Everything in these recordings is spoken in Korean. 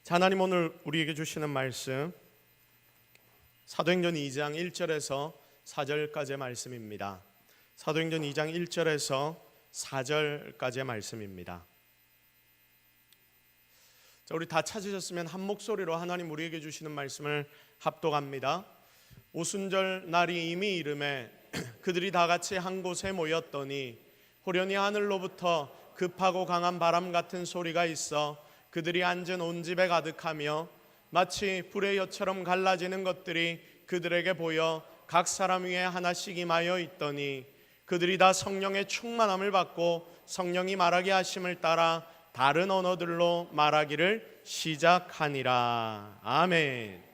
자, 하나님 오늘 우리에게 주시는 말씀 사도행전 2장 1절에서 4절까지의 말씀입니다. 사도행전 2장 1절에서 4절까지의 말씀입니다. 자, 우리 다 찾으셨으면 한 목소리로 하나님 우리에게 주시는 말씀을 합독합니다. 오순절 날이 이미 이르매 그들이 다 같이 한 곳에 모였더니 호련히 하늘로부터 급하고 강한 바람 같은 소리가 있어 그들이 앉은 온 집에 가득하며 마치 불의 엿처럼 갈라지는 것들이 그들에게 보여 각 사람 위에 하나씩 임하여 있더니 그들이 다 성령의 충만함을 받고 성령이 말하게 하심을 따라 다른 언어들로 말하기를 시작하니라. 아멘.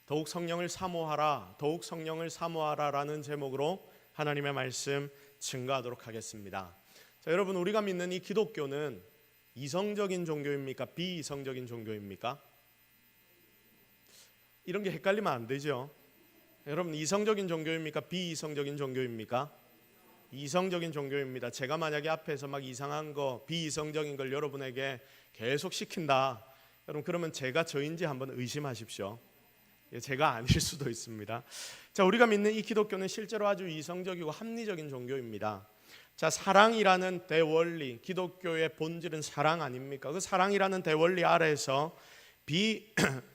더욱 성령을 사모하라, 더욱 성령을 사모하라라는 제목으로 하나님의 말씀 증거하도록 하겠습니다. 자, 여러분, 우리가 믿는 이 기독교는 이성적인 종교입니까? 비이성적인 종교입니까? 이런 게 헷갈리면 안 되죠. 여러분, 이성적인 종교입니까? 비이성적인 종교입니까? 이성적인 종교입니다. 제가 만약에 앞에서 막 이상한 거, 비이성적인 걸 여러분에게 계속 시킨다, 여러분, 그러면 제가 저인지 한번 의심하십시오. 제가 아닐 수도 있습니다. 자, 우리가 믿는 이 기독교는 실제로 아주 이성적이고 합리적인 종교입니다. 자, 사랑이라는 대원리, 기독교의 본질은 사랑 아닙니까? 그 사랑이라는 대원리 아래에서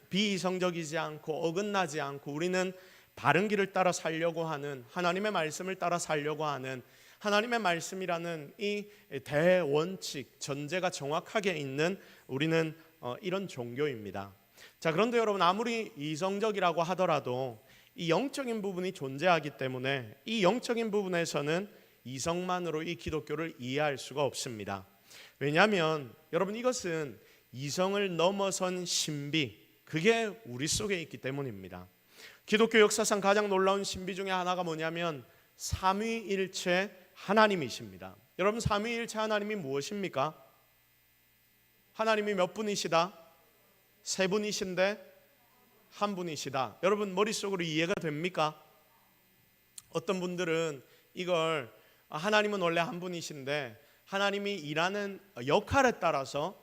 비이성적이지 않고 어긋나지 않고 우리는 바른 길을 따라 살려고 하는, 하나님의 말씀을 따라 살려고 하는, 하나님의 말씀이라는 이 대원칙, 전제가 정확하게 있는 우리는 이런 종교입니다. 자, 그런데 여러분, 아무리 이성적이라고 하더라도 이 영적인 부분이 존재하기 때문에 이 영적인 부분에서는 이성만으로 이 기독교를 이해할 수가 없습니다. 왜냐하면 여러분, 이것은 이성을 넘어선 신비, 그게 우리 속에 있기 때문입니다. 기독교 역사상 가장 놀라운 신비 중에 하나가 뭐냐면 삼위일체 하나님이십니다. 여러분, 삼위일체 하나님이 무엇입니까? 하나님이 몇 분이시다? 세 분이신데 한 분이시다. 여러분, 머릿속으로 이해가 됩니까? 어떤 분들은 이걸 하나님은 원래 한 분이신데 하나님이 일하는 역할에 따라서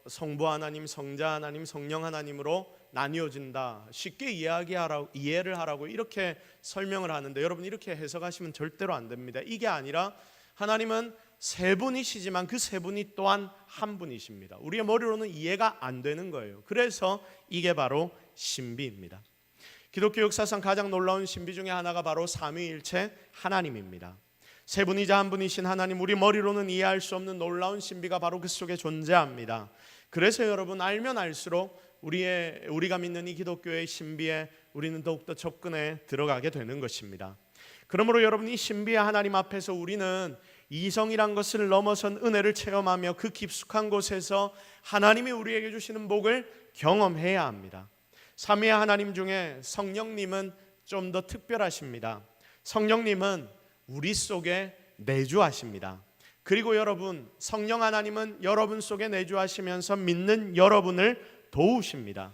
성부 하나님, 성자 하나님, 성령 하나님으로 나뉘어진다, 쉽게 이해를 하라고 이렇게 설명을 하는데, 여러분, 이렇게 해석하시면 절대로 안 됩니다. 이게 아니라 하나님은 세 분이시지만 그 세 분이 또한 한 분이십니다. 우리의 머리로는 이해가 안 되는 거예요. 그래서 이게 바로 신비입니다. 기독교 역사상 가장 놀라운 신비 중에 하나가 바로 삼위일체 하나님입니다. 세 분이자 한 분이신 하나님, 우리 머리로는 이해할 수 없는 놀라운 신비가 바로 그 속에 존재합니다. 그래서 여러분, 알면 알수록 우리가 믿는 이 기독교의 신비에 우리는 더욱더 접근해 들어가게 되는 것입니다. 그러므로 여러분, 이 신비의 하나님 앞에서 우리는 이성이란 것을 넘어선 은혜를 체험하며 그 깊숙한 곳에서 하나님이 우리에게 주시는 복을 경험해야 합니다. 삼위의 하나님 중에 성령님은 좀 더 특별하십니다. 성령님은 우리 속에 내주하십니다. 그리고 여러분, 성령 하나님은 여러분 속에 내주하시면서 믿는 여러분을 도우십니다.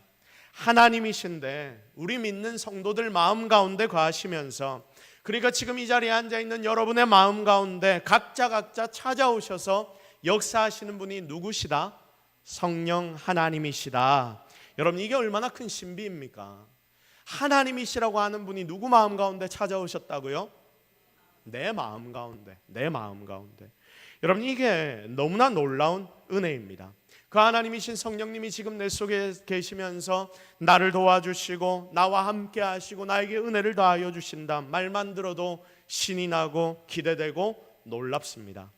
하나님이신데 우리 믿는 성도들 마음 가운데 거하시면서, 그러니까 지금 이 자리에 앉아있는 여러분의 마음 가운데 각자 찾아오셔서 역사하시는 분이 누구시다? 성령 하나님이시다. 여러분, 이게 얼마나 큰 신비입니까? 하나님이시라고 하는 분이 누구 마음 가운데 찾아오셨다고요? 내 마음 가운데. 여러분, 이게 너무나 놀라운 은혜입니다. 그 하나님이신 성령님이 지금 내 속에 계시면서 나를 도와주시고 나와 함께 하시고 나에게 은혜를 더하여 주신다. 말만 들어도 신이 나고 기대되고 놀랍습니다.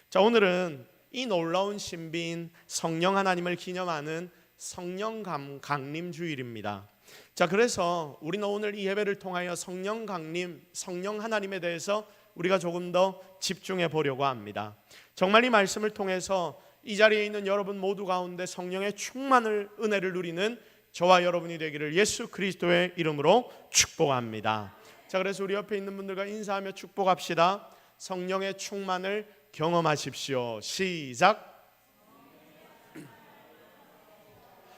자, 오늘은 이 놀라운 신비인 성령 하나님을 기념하는 성령 강림 주일입니다. 자, 그래서 우리는 오늘 이 예배를 통하여 성령 강림, 성령 하나님에 대해서 우리가 조금 더 집중해 보려고 합니다. 정말 이 말씀을 통해서 이 자리에 있는 여러분 모두 가운데 성령의 충만을, 은혜를 누리는 저와 여러분이 되기를 예수 그리스도의 이름으로 축복합니다. 자, 그래서 우리 옆에 있는 분들과 인사하며 축복합시다. 성령의 충만을 경험하십시오. 시작.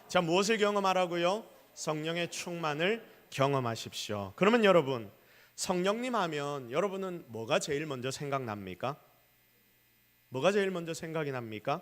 자, 무엇을 경험하라고요? 성령의 충만을 경험하십시오. 그러면 여러분, 성령님 하면 여러분은 뭐가 제일 먼저 생각납니까? 뭐가 제일 먼저 생각이 납니까?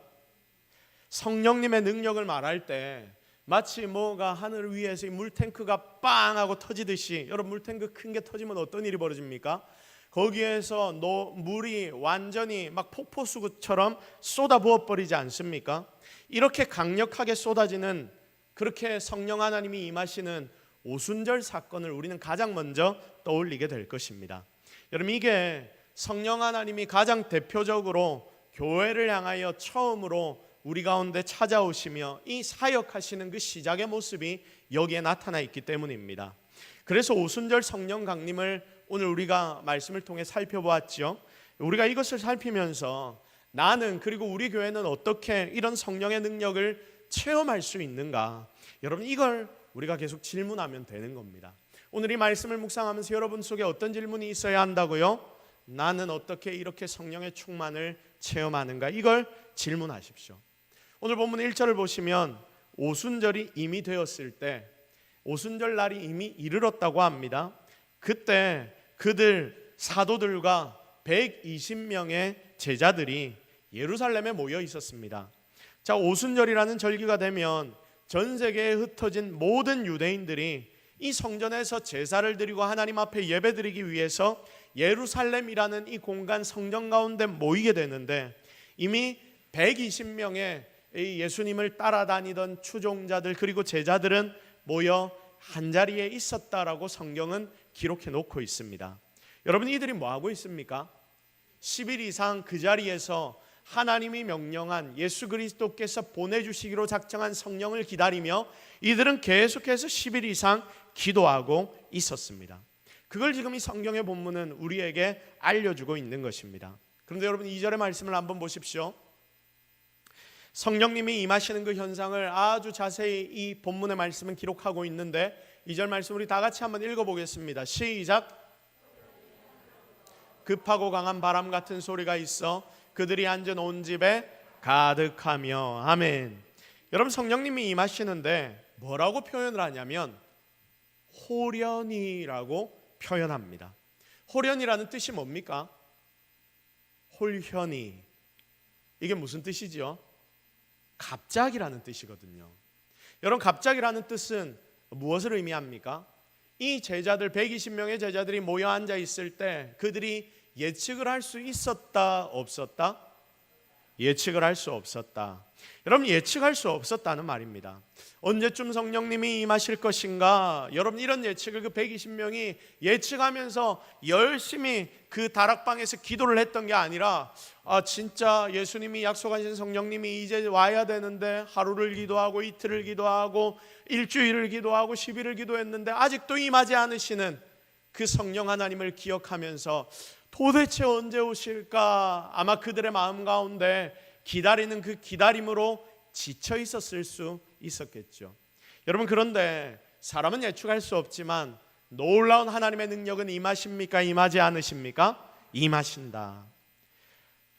성령님의 능력을 말할 때 마치 뭐가 하늘 위에서 물탱크가 빵 하고 터지듯이, 여러분 물탱크 큰 게 터지면 어떤 일이 벌어집니까? 거기에서 물이 완전히 막 폭포수처럼 쏟아 부어버리지 않습니까? 이렇게 강력하게 쏟아지는, 그렇게 성령 하나님이 임하시는 오순절 사건을 우리는 가장 먼저 떠올리게 될 것입니다. 여러분, 이게 성령 하나님이 가장 대표적으로 교회를 향하여 처음으로 우리 가운데 찾아오시며 이 사역하시는 그 시작의 모습이 여기에 나타나 있기 때문입니다. 그래서 오순절 성령 강림을 오늘 우리가 말씀을 통해 살펴보았죠. 우리가 이것을 살피면서 나는, 그리고 우리 교회는 어떻게 이런 성령의 능력을 체험할 수 있는가, 여러분 이걸 우리가 계속 질문하면 되는 겁니다. 오늘 이 말씀을 묵상하면서 여러분 속에 어떤 질문이 있어야 한다고요? 나는 어떻게 이렇게 성령의 충만을 체험하는가, 이걸 질문하십시오. 오늘 본문 1절을 보시면 오순절이 이미 되었을 때, 오순절 날이 이미 이르렀다고 합니다. 그때 그들 사도들과 120명의 제자들이 예루살렘에 모여 있었습니다. 자, 오순절이라는 절기가 되면 전 세계에 흩어진 모든 유대인들이 이 성전에서 제사를 드리고 하나님 앞에 예배드리기 위해서 예루살렘이라는 이 공간 성전 가운데 모이게 되는데, 이미 120명의 예수님을 따라다니던 추종자들 그리고 제자들은 모여 한자리에 있었다라고 성경은 기록해 놓고 있습니다. 여러분, 이들이 뭐하고 있습니까? 10일 이상 그 자리에서 하나님이 명령한, 예수 그리스도께서 보내주시기로 작정한 성령을 기다리며 이들은 계속해서 10일 이상 기도하고 있었습니다. 그걸 지금 이 성경의 본문은 우리에게 알려주고 있는 것입니다. 그런데 여러분, 2절의 말씀을 한번 보십시오. 성령님이 임하시는 그 현상을 아주 자세히 이 본문의 말씀은 기록하고 있는데, 2절 말씀 우리 다 같이 한번 읽어보겠습니다. 시작. 급하고 강한 바람 같은 소리가 있어 그들이 앉은 온 집에 가득하며. 아멘. 여러분, 성령님이 임하시는데 뭐라고 표현을 하냐면 호련이라고 표현합니다. 호련이라는 뜻이 뭡니까? 홀현이. 이게 무슨 뜻이죠? 갑자기라는 뜻이거든요. 여러분, 갑자기라는 뜻은 무엇을 의미합니까? 이 제자들 120명의 제자들이 모여 앉아 있을 때 그들이 예측을 할 수 있었다, 없었다? 예측을 할 수 없었다. 여러분, 예측할 수 없었다는 말입니다. 언제쯤 성령님이 임하실 것인가? 여러분, 이런 예측을 그 120명이 예측하면서 열심히 그 다락방에서 기도를 했던 게 아니라, 진짜 예수님이 약속하신 성령님이 이제 와야 되는데 하루를 기도하고 이틀을 기도하고 일주일을 기도하고 10일을 기도했는데 아직도 임하지 않으시는 그 성령 하나님을 기억하면서 도대체 언제 오실까? 아마 그들의 마음 가운데 기다리는 그 기다림으로 지쳐 있었을 수 있었겠죠. 여러분, 그런데 사람은 예측할 수 없지만 놀라운 하나님의 능력은 임하십니까? 임하지 않으십니까? 임하신다.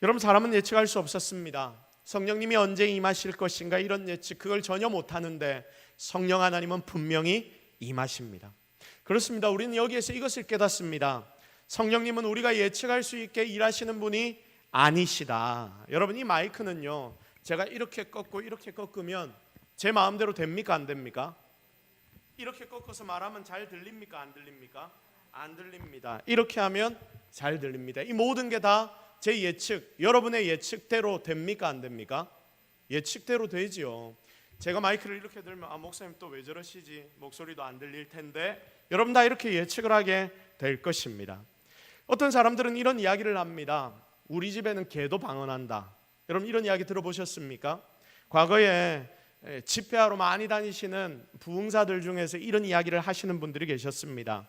여러분, 사람은 예측할 수 없었습니다. 성령님이 언제 임하실 것인가, 이런 예측, 그걸 전혀 못하는데 성령 하나님은 분명히 임하십니다. 그렇습니다. 우리는 여기에서 이것을 깨닫습니다. 성령님은 우리가 예측할 수 있게 일하시는 분이 아니시다. 여러분, 이 마이크는요, 제가 이렇게 꺾고 이렇게 꺾으면 제 마음대로 됩니까, 안 됩니까? 이렇게 꺾어서 말하면 잘 들립니까, 안 들립니까? 안 들립니다. 이렇게 하면 잘 들립니다. 이 모든 게 다 제 예측, 여러분의 예측대로 됩니까, 안 됩니까? 예측대로 되지요. 제가 마이크를 이렇게 들면 목사님 또 왜 저러시지? 목소리도 안 들릴 텐데, 여러분 다 이렇게 예측을 하게 될 것입니다. 어떤 사람들은 이런 이야기를 합니다. 우리 집에는 개도 방언한다. 여러분, 이런 이야기 들어보셨습니까? 과거에 집회하러 많이 다니시는 부흥사들 중에서 이런 이야기를 하시는 분들이 계셨습니다.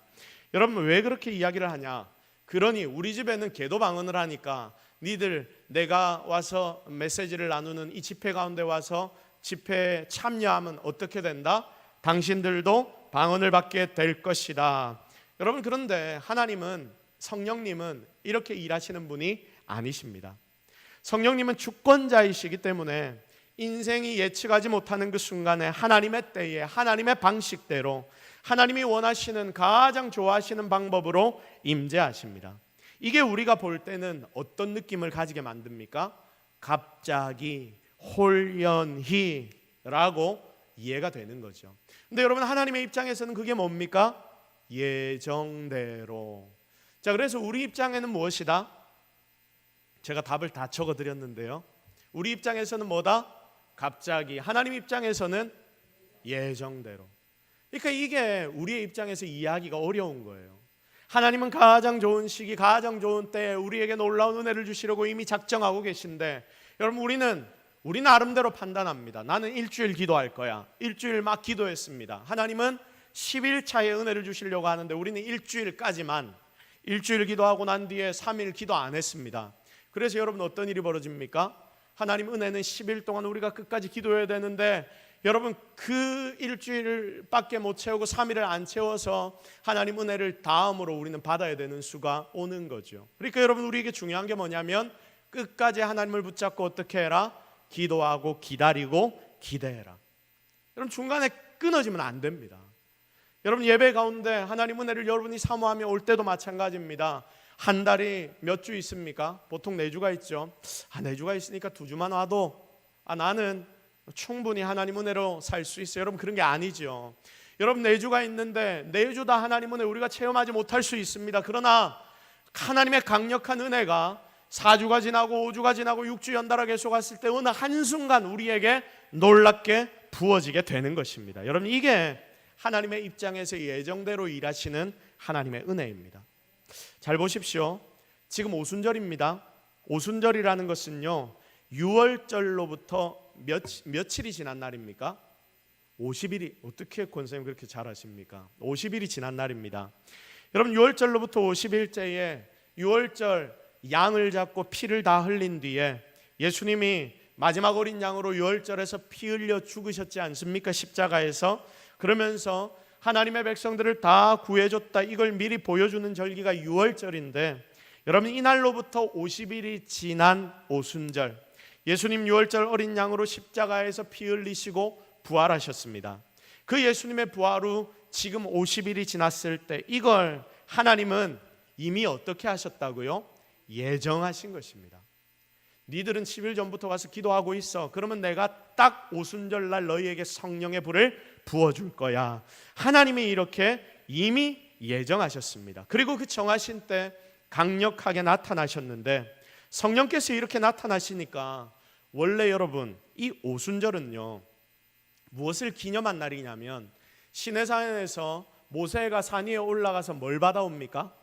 여러분, 왜 그렇게 이야기를 하냐? 그러니 우리 집에는 개도 방언을 하니까 니들 내가 와서 메시지를 나누는 이 집회 가운데 와서 집회에 참여하면 어떻게 된다? 당신들도 방언을 받게 될 것이다. 여러분, 그런데 하나님은, 성령님은 이렇게 일하시는 분이 아니십니다. 성령님은 주권자이시기 때문에 인생이 예측하지 못하는 그 순간에 하나님의 때에 하나님의 방식대로 하나님이 원하시는, 가장 좋아하시는 방법으로 임재하십니다. 이게 우리가 볼 때는 어떤 느낌을 가지게 만듭니까? 갑자기 홀연히라고 이해가 되는 거죠. 근데 여러분, 하나님의 입장에서는 그게 뭡니까? 예정대로. 자, 그래서 우리 입장에는 무엇이다? 제가 답을 다 적어드렸는데요. 우리 입장에서는 뭐다? 갑자기. 하나님 입장에서는 예정대로. 그러니까 이게 우리의 입장에서 이해하기가 어려운 거예요. 하나님은 가장 좋은 시기, 가장 좋은 때에 우리에게 놀라운 은혜를 주시려고 이미 작정하고 계신데, 여러분, 우리 나름대로 판단합니다. 나는 일주일 기도할 거야. 일주일 막 기도했습니다. 하나님은 10일 차에 은혜를 주시려고 하는데 우리는 일주일까지만, 일주일 기도하고 난 뒤에 3일 기도 안 했습니다. 그래서 여러분, 어떤 일이 벌어집니까? 하나님 은혜는 10일 동안 우리가 끝까지 기도해야 되는데, 여러분, 그 일주일밖에 못 채우고 3일을 안 채워서 하나님 은혜를 다음으로 우리는 받아야 되는 수가 오는 거죠. 그러니까 여러분, 우리에게 중요한 게 뭐냐면 끝까지 하나님을 붙잡고 어떻게 해라? 기도하고 기다리고 기대해라. 여러분, 중간에 끊어지면 안 됩니다. 여러분, 예배 가운데 하나님 은혜를 여러분이 사모하며 올 때도 마찬가지입니다. 한 달이 몇 주 있습니까? 보통 4주가 있죠. 4주가 있으니까 2주만 와도 나는 충분히 하나님 은혜로 살 수 있어요. 여러분, 그런 게 아니죠. 여러분, 4주가 있는데 4주 다 하나님 은혜 우리가 체험하지 못할 수 있습니다. 그러나 하나님의 강력한 은혜가 4주가 지나고 5주가 지나고 6주 연달아 계속 왔을 때 어느 한순간 우리에게 놀랍게 부어지게 되는 것입니다. 여러분, 이게 하나님의 입장에서 예정대로 일하시는 하나님의 은혜입니다. 잘 보십시오. 지금 오순절입니다. 오순절이라는 것은요, 6월절로부터 며칠이 지난 날입니까? 50일이. 어떻게 권사님 그렇게 잘 아십니까? 50일이 지난 날입니다. 여러분, 6월절로부터 50일째에 6월절 양을 잡고 피를 다 흘린 뒤에 예수님이 마지막 어린 양으로 6월절에서 피 흘려 죽으셨지 않습니까? 십자가에서. 그러면서 하나님의 백성들을 다 구해줬다, 이걸 미리 보여주는 절기가 6월절인데, 여러분, 이날로부터 50일이 지난 오순절, 예수님 6월절 어린 양으로 십자가에서 피 흘리시고 부활하셨습니다. 그 예수님의 부활 후 지금 50일이 지났을 때 이걸 하나님은 이미 어떻게 하셨다고요? 예정하신 것입니다. 니들은 10일 전부터 가서 기도하고 있어. 그러면 내가 딱 오순절날 너희에게 성령의 불을 부어줄 거야. 하나님이 이렇게 이미 예정하셨습니다. 그리고 그 정하신 때 강력하게 나타나셨는데, 성령께서 이렇게 나타나시니까 원래 여러분, 이 오순절은요, 무엇을 기념한 날이냐면 시내산에서 모세가 산 위에 올라가서 뭘 받아옵니까?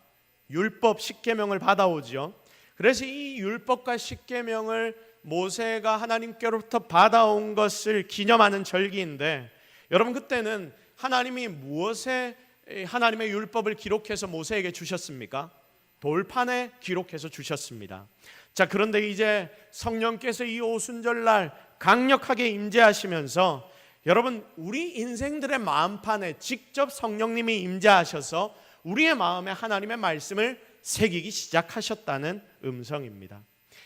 율법, 십계명을 받아오죠. 그래서 이 율법과 십계명을 모세가 하나님께로부터 받아온 것을 기념하는 절기인데, 여러분, 그때는 하나님이 무엇에 하나님의 율법을 기록해서 모세에게 주셨습니까? 돌판에 기록해서 주셨습니다. 자, 그런데 이제 성령께서 이 오순절날 강력하게 임재하시면서 여러분, 우리 인생들의 마음판에 직접 성령님이 임재하셔서 우리의 마음에 하나님의 말씀을 새기기 시작하셨다는 음성입니다.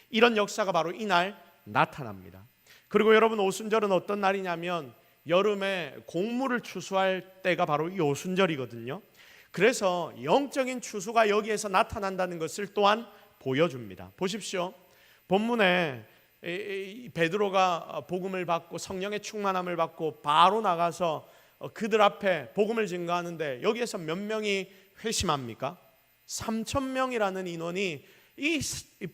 이런 역사가 바로 이날 나타납니다. 그리고 여러분, 오순절은 어떤 날이냐면 여름에 곡물을 추수할 때가 바로 이 오순절이거든요. 그래서 영적인 추수가 여기에서 나타난다는 것을 또한 보여줍니다. 보십시오. 본문에 베드로가 복음을 받고 성령의 충만함을 받고 바로 나가서 그들 앞에 복음을 증거하는데, 여기에서 몇 명이 회심합니까? 3,000명이라는 인원이 이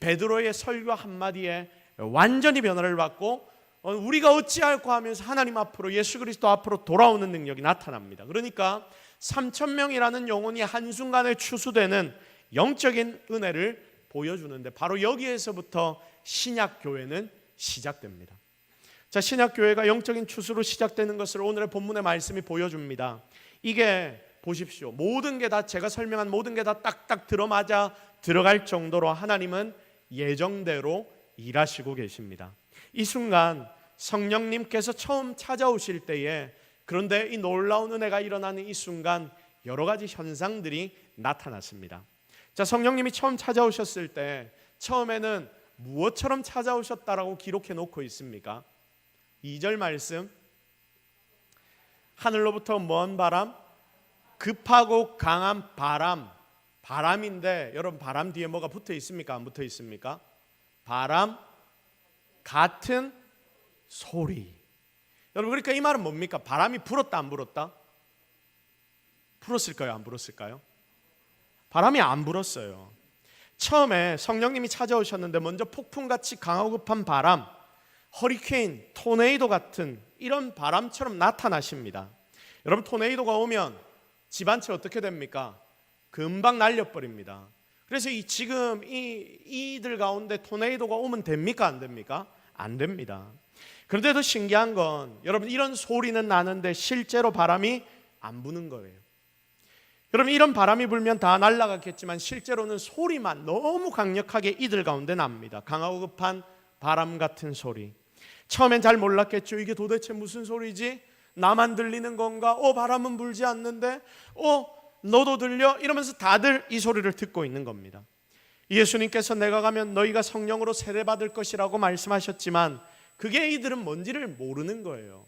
베드로의 설교 한마디에 완전히 변화를 받고 우리가 어찌할까 하면서 하나님 앞으로, 예수 그리스도 앞으로 돌아오는 능력이 나타납니다. 그러니까 3,000명이라는 영혼이 한순간에 추수되는 영적인 은혜를 보여주는데, 바로 여기에서부터 신약교회는 시작됩니다. 자, 신약교회가 영적인 추수로 시작되는 것을 오늘의 본문의 말씀이 보여줍니다. 이게 보십시오. 모든 게 다, 제가 설명한 모든 게 다 딱딱 들어맞아 들어갈 정도로 하나님은 예정대로 일하시고 계십니다. 이 순간 성령님께서 처음 찾아오실 때에, 그런데 이 놀라운 은혜가 일어나는 이 순간 여러 가지 현상들이 나타났습니다. 자, 성령님이 처음 찾아오셨을 때 처음에는 무엇처럼 찾아오셨다라고 기록해 놓고 있습니까? 2절 말씀, 하늘로부터 먼 바람, 급하고 강한 바람. 바람인데 여러분, 바람 뒤에 뭐가 붙어 있습니까? 안 붙어 있습니까? 바람 같은 소리. 여러분, 그러니까 이 말은 뭡니까? 바람이 불었다 안 불었다? 불었을까요? 안 불었을까요? 바람이 안 불었어요. 처음에 성령님이 찾아오셨는데 먼저 폭풍같이 강하고 급한 바람, 허리케인, 토네이도 같은 이런 바람처럼 나타나십니다. 여러분, 토네이도가 오면 집 한 채 어떻게 됩니까? 금방 날려버립니다. 그래서 지금 이들 가운데 토네이도가 오면 됩니까? 안 됩니까? 안 됩니다. 그런데도 신기한 건 여러분, 이런 소리는 나는데 실제로 바람이 안 부는 거예요. 여러분, 이런 바람이 불면 다 날아갔겠지만 실제로는 소리만 너무 강력하게 이들 가운데 납니다. 강하고 급한 바람 같은 소리. 처음엔 잘 몰랐겠죠. 이게 도대체 무슨 소리지? 나만 들리는 건가? 바람은 불지 않는데? 너도 들려? 이러면서 다들 이 소리를 듣고 있는 겁니다. 예수님께서 내가 가면 너희가 성령으로 세례받을 것이라고 말씀하셨지만 그게 이들은 뭔지를 모르는 거예요.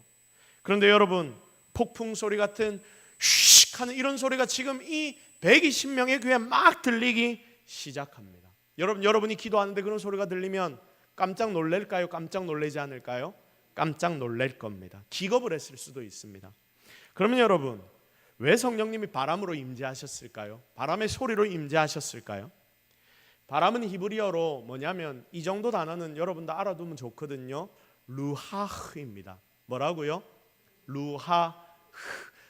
그런데 여러분, 폭풍 소리 같은 슉 하는 이런 소리가 지금 이 120명의 귀에 막 들리기 시작합니다. 여러분이 기도하는데 그런 소리가 들리면 깜짝 놀랄까요? 깜짝 놀라지 않을까요? 깜짝 놀랄 겁니다. 기겁을 했을 수도 있습니다. 그러면 여러분, 왜 성령님이 바람으로 임재하셨을까요? 바람의 소리로 임재하셨을까요? 바람은 히브리어로 뭐냐면 이 정도 단어는 여러분도 알아두면 좋거든요. 루하흐입니다. 뭐라고요? 루하흐.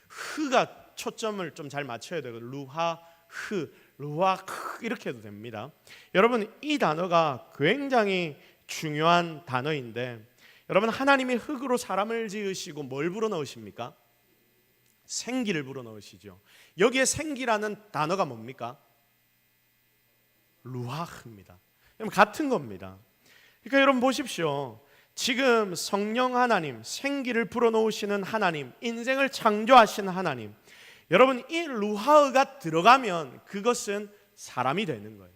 흐가 초점을 좀 잘 맞춰야 되거든요. 루하흐, 루하흐 이렇게 해도 됩니다. 여러분, 이 단어가 굉장히 중요한 단어인데, 여러분, 하나님이 흙으로 사람을 지으시고 뭘 불어넣으십니까? 생기를 불어넣으시죠. 여기에 생기라는 단어가 뭡니까? 루하흐입니다. 같은 겁니다. 그러니까 여러분 보십시오. 지금 성령 하나님, 생기를 불어넣으시는 하나님, 인생을 창조하신 하나님, 여러분, 이 루하흐가 들어가면 그것은 사람이 되는 거예요.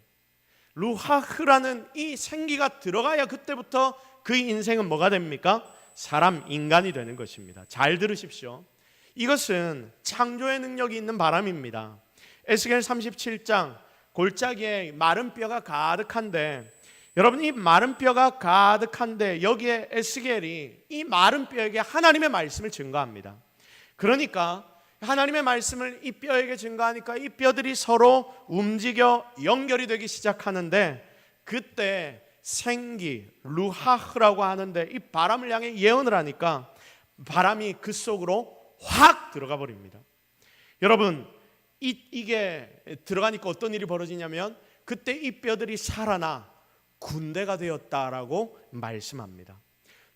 루하흐라는 이 생기가 들어가야 그때부터 그 인생은 뭐가 됩니까? 사람, 인간이 되는 것입니다. 잘 들으십시오. 이것은 창조의 능력이 있는 바람입니다. 에스겔 37장 골짜기에 마른 뼈가 가득한데, 여러분, 이 마른 뼈가 가득한데 여기에 에스겔이 이 마른 뼈에게 하나님의 말씀을 증거합니다. 그러니까 하나님의 말씀을 이 뼈에게 증거하니까 이 뼈들이 서로 움직여 연결이 되기 시작하는데, 그때 생기, 루하흐라고 하는데 이 바람을 향해 예언을 하니까 바람이 그 속으로 확 들어가 버립니다. 여러분, 이게 들어가니까 어떤 일이 벌어지냐면 그때 이 뼈들이 살아나 군대가 되었다라고 말씀합니다.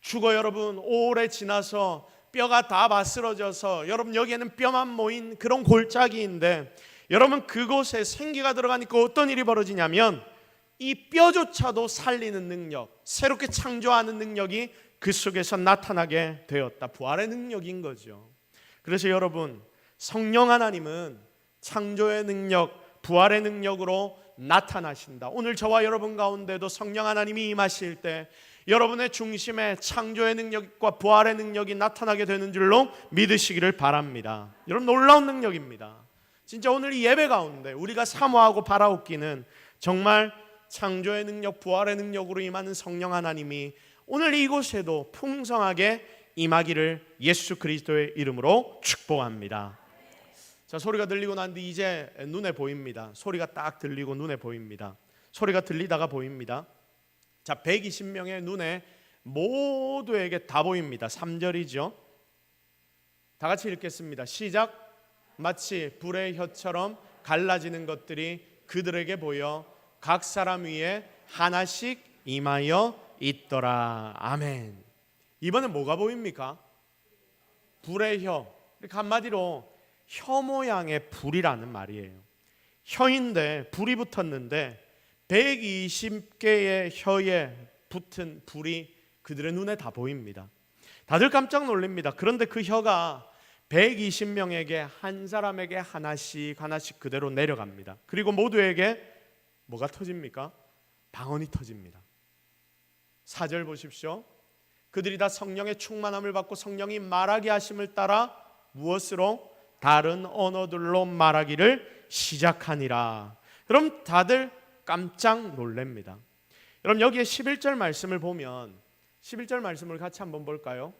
죽어 여러분, 오래 지나서 뼈가 다 바스러져서 여러분 여기에는 뼈만 모인 그런 골짜기인데, 여러분 그곳에 생기가 들어가니까 어떤 일이 벌어지냐면 이 뼈조차도 살리는 능력, 새롭게 창조하는 능력이 그 속에서 나타나게 되었다. 부활의 능력인 거죠. 그래서 여러분, 성령 하나님은 창조의 능력, 부활의 능력으로 나타나신다. 오늘 저와 여러분 가운데도 성령 하나님이 임하실 때 여러분의 중심에 창조의 능력과 부활의 능력이 나타나게 되는 줄로 믿으시기를 바랍니다. 여러분, 놀라운 능력입니다. 진짜 오늘 이 예배 가운데 우리가 사모하고 바라옵기는 정말 창조의 능력, 부활의 능력으로 임하는 성령 하나님이 오늘 이곳에도 풍성하게 임하기를 예수 그리스도의 이름으로 축복합니다. 자, 소리가 들리고 난 뒤 이제 눈에 보입니다. 소리가 딱 들리고 눈에 보입니다. 소리가 들리다가 보입니다. 자, 120명의 눈에 모두에게 다 보입니다. 3절이죠. 다 같이 읽겠습니다. 시작. 마치 불의 혀처럼 갈라지는 것들이 그들에게 보여 각 사람 위에 하나씩 임하여 있더라. 아멘. 이번엔 뭐가 보입니까? 불의 혀. 그러니까 한마디로 혀 모양의 불이라는 말이에요. 혀인데 불이 붙었는데 120개의 혀에 붙은 불이 그들의 눈에 다 보입니다. 다들 깜짝 놀랍니다. 그런데 그 혀가 120명에게 한 사람에게 하나씩 그대로 내려갑니다. 그리고 모두에게 뭐가 터집니까? 방언이 터집니다. 4절 보십시오. 그들이 다 성령의 충만함을 받고 성령이 말하게 하심을 따라 무엇으로? 다른 언어들로 말하기를 시작하니라. 여러분, 다들 깜짝 놀랍니다. 여러분, 여기에 11절 말씀을 보면 11절 말씀을 같이 한번 볼까요?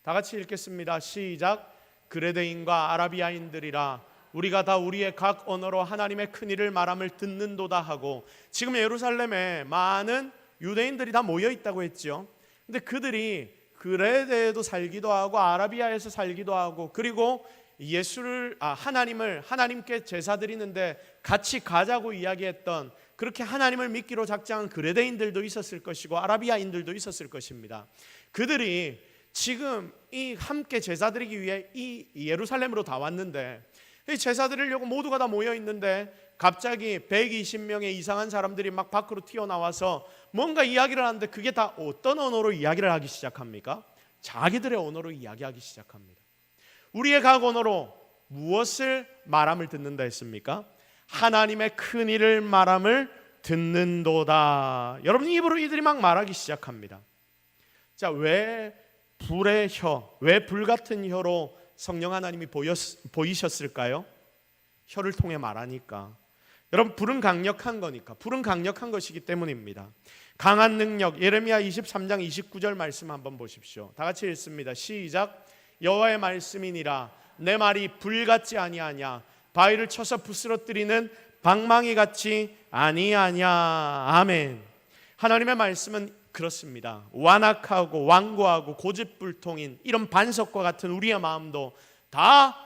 다 같이 읽겠습니다. 시작. 그레데인과 아라비아인들이라 우리가 다 우리의 각 언어로 하나님의 큰 일을 말함을 듣는도다 하고, 지금 예루살렘에 많은 유대인들이 다 모여 있다고 했죠. 근데 그들이 그레데에도 살기도 하고 아라비아에서 살기도 하고, 그리고 하나님께 제사 드리는데 같이 가자고 이야기했던, 그렇게 하나님을 믿기로 작정한 그레데인들도 있었을 것이고 아라비아인들도 있었을 것입니다. 그들이 지금 이 함께 제사 드리기 위해 이 예루살렘으로 다 왔는데, 이 제사 드리려고 모두가 다 모여 있는데 갑자기 120명의 이상한 사람들이 막 밖으로 튀어나와서 뭔가 이야기를 하는데, 그게 다 어떤 언어로 이야기를 하기 시작합니까? 자기들의 언어로 이야기하기 시작합니다. 우리의 각 언어로 무엇을 말함을 듣는다 했습니까? 하나님의 큰 일을 말함을 듣는도다. 여러분, 입으로 이들이 막 말하기 시작합니다. 자, 왜 불의 혀, 왜 불같은 혀로 성령 하나님이 보이셨을까요? 혀를 통해 말하니까. 여러분, 불은 강력한 거니까, 불은 강력한 것이기 때문입니다. 강한 능력, 예레미야 23장 29절 말씀 한번 보십시오. 다 같이 읽습니다. 시작. 여호와의 말씀이니라 내 말이 불같지 아니하냐, 바위를 쳐서 부스러뜨리는 방망이 같이 아니하냐. 아멘. 하나님의 말씀은 그렇습니다. 완악하고 완고하고 고집불통인 이런 반석과 같은 우리의 마음도 다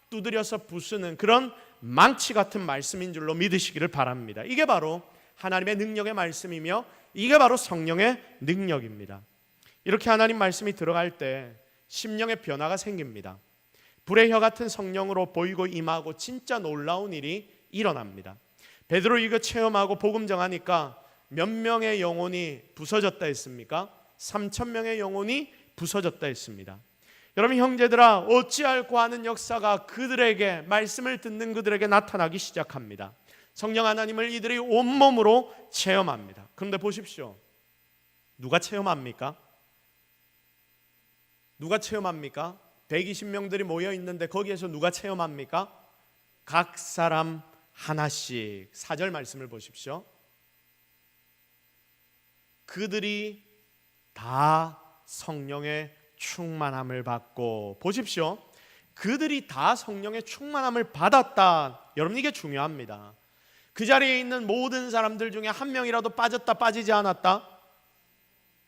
두드려서 부수는 그런 망치 같은 말씀인 줄로 믿으시기를 바랍니다. 이게 바로 하나님의 능력의 말씀이며 이게 바로 성령의 능력입니다. 이렇게 하나님 말씀이 들어갈 때 심령의 변화가 생깁니다. 불의 혀 같은 성령으로 보이고 임하고 진짜 놀라운 일이 일어납니다. 베드로 이거 체험하고 복음 전하니까 몇 명의 영혼이 부서졌다 했습니까? 3,000명의 영혼이 부서졌다 했습니다. 여러분, 형제들아, 어찌할꼬 하는 역사가 그들에게, 말씀을 듣는 그들에게 나타나기 시작합니다. 성령 하나님을 이들이 온몸으로 체험합니다. 그런데 보십시오. 누가 체험합니까? 누가 체험합니까? 120명들이 모여 있는데 거기에서 누가 체험합니까? 각 사람 하나씩. 4절 말씀을 보십시오. 그들이 다 성령의 충만함을 받고, 보십시오. 그들이 다 성령의 충만함을 받았다. 여러분, 이게 중요합니다. 그 자리에 있는 모든 사람들 중에 한 명이라도 빠졌다, 빠지지 않았다?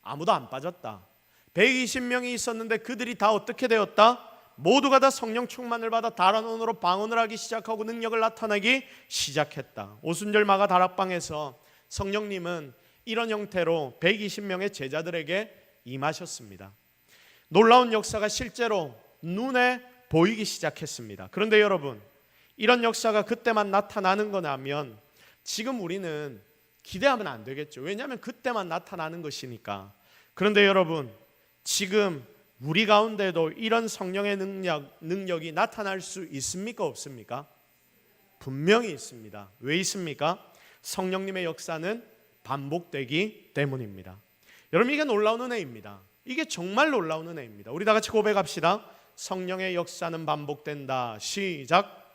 아무도 안 빠졌다. 120명이 있었는데 그들이 다 어떻게 되었다? 모두가 다 성령 충만을 받아 다른 언어로 방언을 하기 시작하고 능력을 나타내기 시작했다. 오순절 마가 다락방에서 성령님은 이런 형태로 120명의 제자들에게 임하셨습니다. 놀라운 역사가 실제로 눈에 보이기 시작했습니다. 그런데 여러분, 이런 역사가 그때만 나타나는 거라면 지금 우리는 기대하면 안 되겠죠. 왜냐하면 그때만 나타나는 것이니까. 그런데 여러분, 지금 우리 가운데도 이런 성령의 능력이 나타날 수 있습니까? 없습니까? 분명히 있습니다. 왜 있습니까? 성령님의 역사는 반복되기 때문입니다. 여러분, 이게 놀라운 은혜입니다. 이게 정말 놀라운 은혜입니다. 우리 다 같이 고백합시다. 성령의 역사는 반복된다. 시작.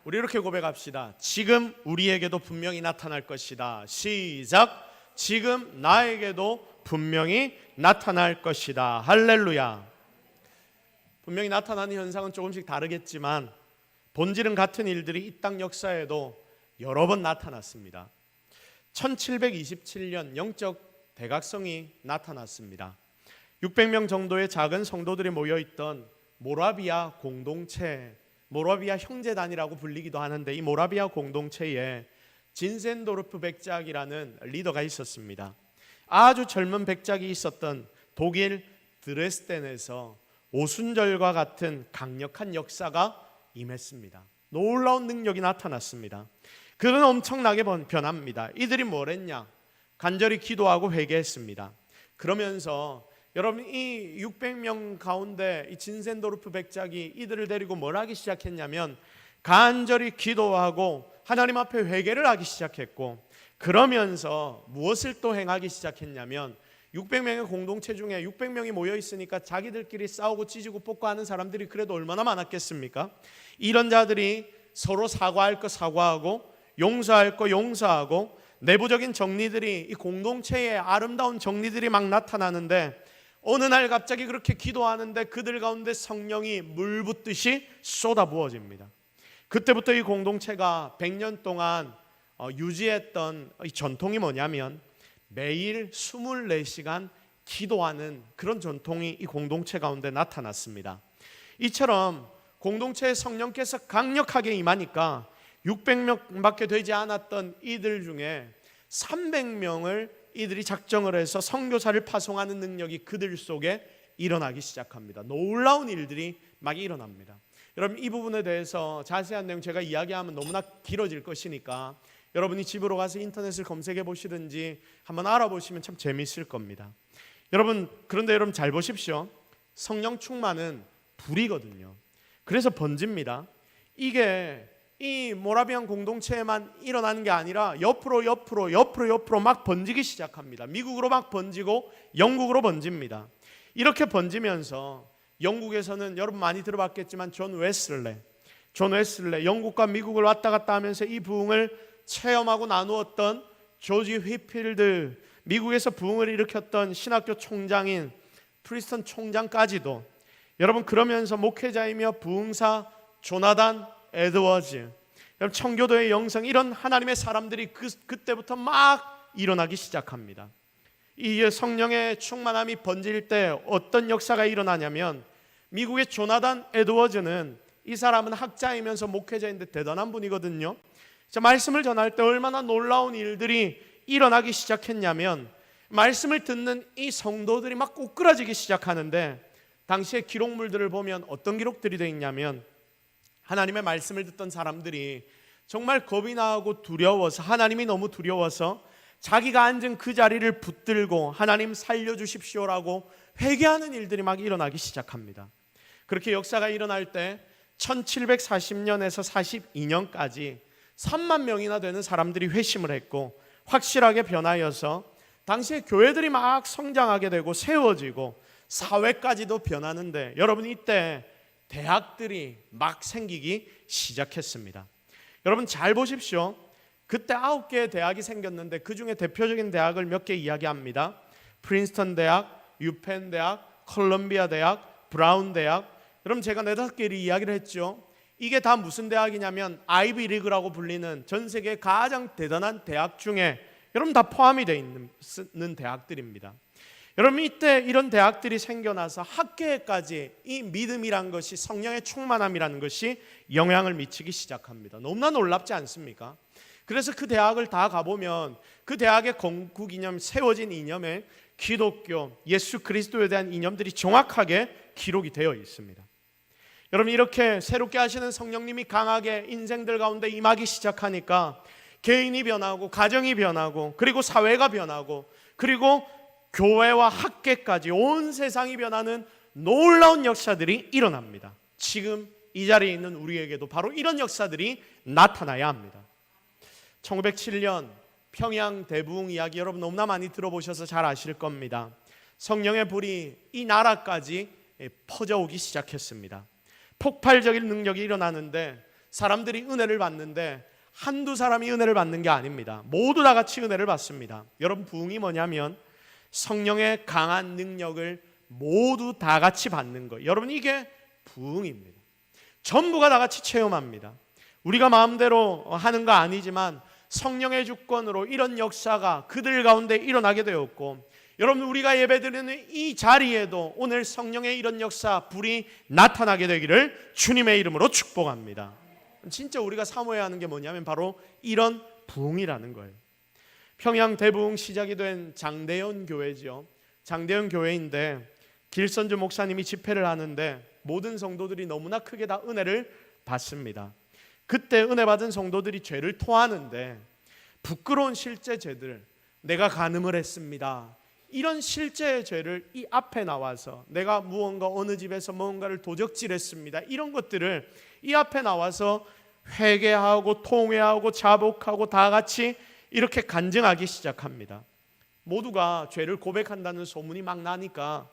우리 이렇게 고백합시다. 지금 우리에게도 분명히 나타날 것이다. 시작. 지금 나에게도 분명히 나타날 것이다. 할렐루야. 분명히 나타나는 현상은 조금씩 다르겠지만 본질은 같은 일들이 이 땅 역사에도 여러 번 나타났습니다. 1727년 영적 대각성이 나타났습니다. 600명 정도의 작은 성도들이 모여있던 모라비아 공동체, 모라비아 형제단이라고 불리기도 하는데, 이 모라비아 공동체에 진센도르프 백작이라는 리더가 있었습니다. 아주 젊은 백작이 있었던 독일 드레스덴에서 오순절과 같은 강력한 역사가 임했습니다. 놀라운 능력이 나타났습니다. 그는 엄청나게 변합니다. 이들이 뭘 했냐? 간절히 기도하고 회개했습니다. 그러면서 여러분, 이 600명 가운데 이 진센도르프 백작이 이들을 데리고 뭘 하기 시작했냐면 간절히 기도하고 하나님 앞에 회개를 하기 시작했고, 그러면서 무엇을 또 행하기 시작했냐면 600명의 공동체 중에 600명이 모여 있으니까 자기들끼리 싸우고 찢고 뽑고 하는 사람들이 그래도 얼마나 많았겠습니까? 이런 자들이 서로 사과할 거 사과하고 용서할 거 용서하고 내부적인 정리들이, 이 공동체의 아름다운 정리들이 막 나타나는데, 어느 날 갑자기 그렇게 기도하는데 그들 가운데 성령이 물 붓듯이 쏟아 부어집니다. 그때부터 이 공동체가 100년 동안 유지했던 이 전통이 뭐냐면 매일 24시간 기도하는 그런 전통이 이 공동체 가운데 나타났습니다. 이처럼 공동체에 성령께서 강력하게 임하니까 600명밖에 되지 않았던 이들 중에 300명을 이들이 작정을 해서 선교사를 파송하는 능력이 그들 속에 일어나기 시작합니다. 놀라운 일들이 막 일어납니다. 여러분, 이 부분에 대해서 자세한 내용 제가 이야기하면 너무나 길어질 것이니까 여러분이 집으로 가서 인터넷을 검색해 보시든지 한번 알아보시면 참 재미있을 겁니다. 여러분, 그런데 여러분 잘 보십시오. 성령 충만은 불이거든요. 그래서 번집니다. 이게 이 모라비안 공동체에만 일어나는 게 아니라 옆으로 막 번지기 시작합니다. 미국으로 막 번지고 영국으로 번집니다. 이렇게 번지면서 영국에서는 여러분 많이 들어봤겠지만 존 웨슬레 영국과 미국을 왔다 갔다 하면서 이 부흥을 체험하고 나누었던 조지 휘필드, 미국에서 부흥을 일으켰던 신학교 총장인 프리스턴 총장까지도 여러분, 그러면서 목회자이며 부흥사 조나단 에드워즈, 청교도의 영성, 이런 하나님의 사람들이 그때부터 막 일어나기 시작합니다. 이 성령의 충만함이 번질 때 어떤 역사가 일어나냐면, 미국의 조나단 에드워즈는, 이 사람은 학자이면서 목회자인데 대단한 분이거든요. 말씀을 전할 때 얼마나 놀라운 일들이 일어나기 시작했냐면, 말씀을 듣는 이 성도들이 막 꼬꾸라지기 시작하는데, 당시의 기록물들을 보면 어떤 기록들이 되어 있냐면, 하나님의 말씀을 듣던 사람들이 정말 겁이 나고 두려워서, 하나님이 너무 두려워서 자기가 앉은 그 자리를 붙들고 하나님 살려주십시오라고 회개하는 일들이 막 일어나기 시작합니다. 그렇게 역사가 일어날 때 1740년에서 42년까지 3만 명이나 되는 사람들이 회심을 했고, 확실하게 변하여서 당시에 교회들이 막 성장하게 되고 세워지고 사회까지도 변하는데, 여러분, 이때 대학들이 막 생기기 시작했습니다. 여러분 잘 보십시오. 그때 9개의 대학이 생겼는데 그 중에 대표적인 대학을 몇 개 이야기합니다. 프린스턴 대학, 유펜 대학, 콜럼비아 대학, 브라운 대학. 여러분, 제가 4-5개를 이야기를 했죠. 이게 다 무슨 대학이냐면 아이비 리그라고 불리는 전 세계 가장 대단한 대학 중에 여러분 다 포함이 되어 있는 대학들입니다. 여러분, 이때 이런 대학들이 생겨나서 학계에까지 이 믿음이란 것이, 성령의 충만함이라는 것이 영향을 미치기 시작합니다. 너무나 놀랍지 않습니까? 그래서 그 대학을 다 가보면 그 대학의 건국 이념, 세워진 이념에 기독교, 예수 그리스도에 대한 이념들이 정확하게 기록이 되어 있습니다. 여러분, 이렇게 새롭게 하시는 성령님이 강하게 인생들 가운데 임하기 시작하니까 개인이 변하고 가정이 변하고 그리고 사회가 변하고 그리고 교회와 학계까지 온 세상이 변하는 놀라운 역사들이 일어납니다. 지금 이 자리에 있는 우리에게도 바로 이런 역사들이 나타나야 합니다. 1907년 평양 대부흥 이야기 여러분 너무나 많이 들어보셔서 잘 아실 겁니다. 성령의 불이 이 나라까지 퍼져오기 시작했습니다. 폭발적인 능력이 일어나는데, 사람들이 은혜를 받는데 한두 사람이 은혜를 받는 게 아닙니다. 모두 다 같이 은혜를 받습니다. 여러분, 부흥이 뭐냐면 성령의 강한 능력을 모두 다 같이 받는 거예요. 여러분, 이게 부흥입니다. 전부가 다 같이 체험합니다. 우리가 마음대로 하는 거 아니지만 성령의 주권으로 이런 역사가 그들 가운데 일어나게 되었고, 여러분, 우리가 예배드리는 이 자리에도 오늘 성령의 이런 역사, 불이 나타나게 되기를 주님의 이름으로 축복합니다. 진짜 우리가 사모해야 하는 게 뭐냐면 바로 이런 부흥이라는 거예요. 평양 대부흥 시작이 된 장대현 교회죠. 장대현 교회인데 길선주 목사님이 집회를 하는데 모든 성도들이 너무나 크게 다 은혜를 받습니다. 그때 은혜 받은 성도들이 죄를 토하는데 부끄러운 실제 죄들, 내가 간음을 했습니다, 이런 실제의 죄를 이 앞에 나와서, 내가 무언가 어느 집에서 무언가를 도적질했습니다, 이런 것들을 이 앞에 나와서 회개하고 통회하고 자복하고 다 같이 이렇게 간증하기 시작합니다. 모두가 죄를 고백한다는 소문이 막 나니까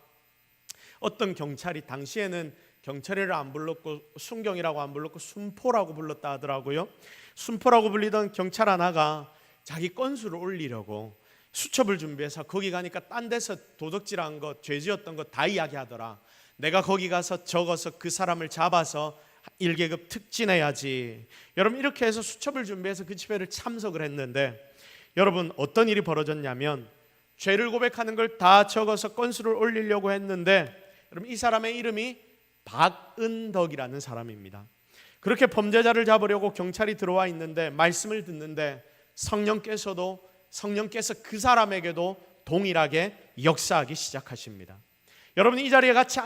어떤 경찰이, 당시에는 경찰이라 안 불렀고 순경이라고 안 불렀고 순포라고 불렀다 하더라고요. 순포라고 불리던 경찰 하나가 자기 건수를 올리려고 수첩을 준비해서 거기 가니까 딴 데서 도둑질한 것, 죄지었던 것 다 이야기하더라. 내가 거기 가서 적어서 그 사람을 잡아서 1계급 특진해야지. 여러분 이렇게 해서 수첩을 준비해서 그 집회를 참석을 했는데 여러분 어떤 일이 벌어졌냐면 죄를 고백하는 걸 다 적어서 건수를 올리려고 했는데 여러분 이 사람의 이름이 박은덕이라는 사람입니다. 그렇게 범죄자를 잡으려고 경찰이 들어와 있는데 말씀을 듣는데 성령께서 그 사람에게도 동일하게 역사하기 시작하십니다. 여러분 이 자리에 같이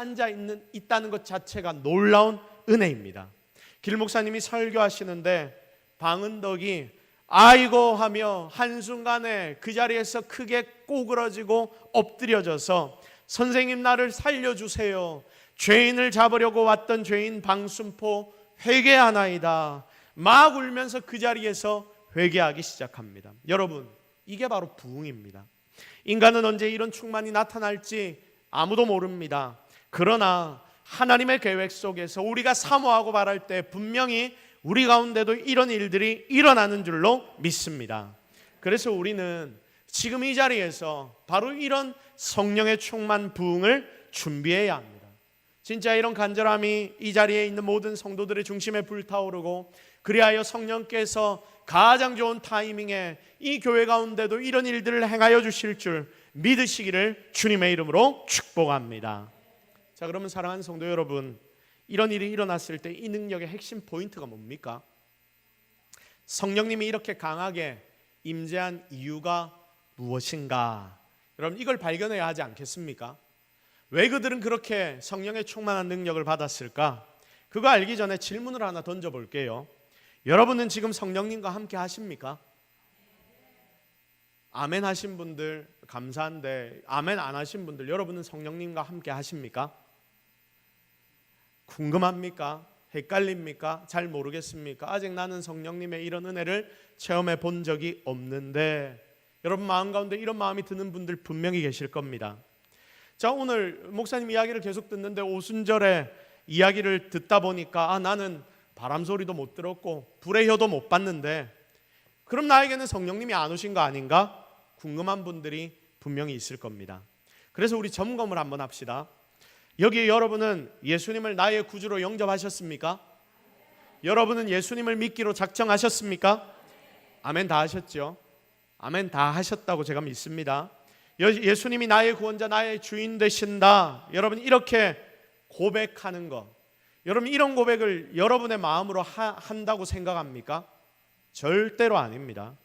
있다는 것 자체가 놀라운 은혜입니다. 길 목사님이 설교하시는데 방은덕이 아이고 하며 한순간에 그 자리에서 크게 꼬그러지고 엎드려져서 선생님 나를 살려주세요. 죄인을 잡으려고 왔던 죄인 방순포 회개하나이다. 막 울면서 그 자리에서 회개하기 시작합니다. 여러분 이게 바로 부흥입니다. 인간은 언제 이런 충만이 나타날지 아무도 모릅니다. 그러나 하나님의 계획 속에서 우리가 사모하고 바랄 때 분명히 우리 가운데도 이런 일들이 일어나는 줄로 믿습니다. 그래서 우리는 지금 이 자리에서 바로 이런 성령의 충만 부흥을 준비해야 합니다. 진짜 이런 간절함이 이 자리에 있는 모든 성도들의 중심에 불타오르고 그리하여 성령께서 가장 좋은 타이밍에 이 교회 가운데도 이런 일들을 행하여 주실 줄 믿으시기를 주님의 이름으로 축복합니다. 자, 그러면 사랑하는 성도 여러분, 이런 일이 일어났을 때 이 능력의 핵심 포인트가 뭡니까? 성령님이 이렇게 강하게 임재한 이유가 무엇인가? 여러분 이걸 발견해야 하지 않겠습니까? 왜 그들은 그렇게 성령의 충만한 능력을 받았을까? 그거 알기 전에 질문을 하나 던져볼게요. 여러분은 지금 성령님과 함께 하십니까? 아멘 하신 분들 감사한데 아멘 안 하신 분들 여러분은 성령님과 함께 하십니까? 궁금합니까? 헷갈립니까? 잘 모르겠습니까? 아직 나는 성령님의 이런 은혜를 체험해 본 적이 없는데 여러분 마음 가운데 이런 마음이 드는 분들 분명히 계실 겁니다. 자, 오늘 목사님 이야기를 계속 듣는데 오순절에 이야기를 듣다 보니까 나는 바람 소리도 못 들었고 불의 혀도 못 봤는데 그럼 나에게는 성령님이 안 오신 거 아닌가? 궁금한 분들이 분명히 있을 겁니다. 그래서 우리 점검을 한번 합시다. 여기 여러분은 예수님을 나의 구주로 영접하셨습니까? 여러분은 예수님을 믿기로 작정하셨습니까? 아멘 다 하셨죠? 아멘 다 하셨다고 제가 믿습니다. 예수님이 나의 구원자 나의 주인 되신다. 여러분 이렇게 고백하는 것, 여러분 이런 고백을 여러분의 마음으로 한다고 생각합니까? 절대로 아닙니다.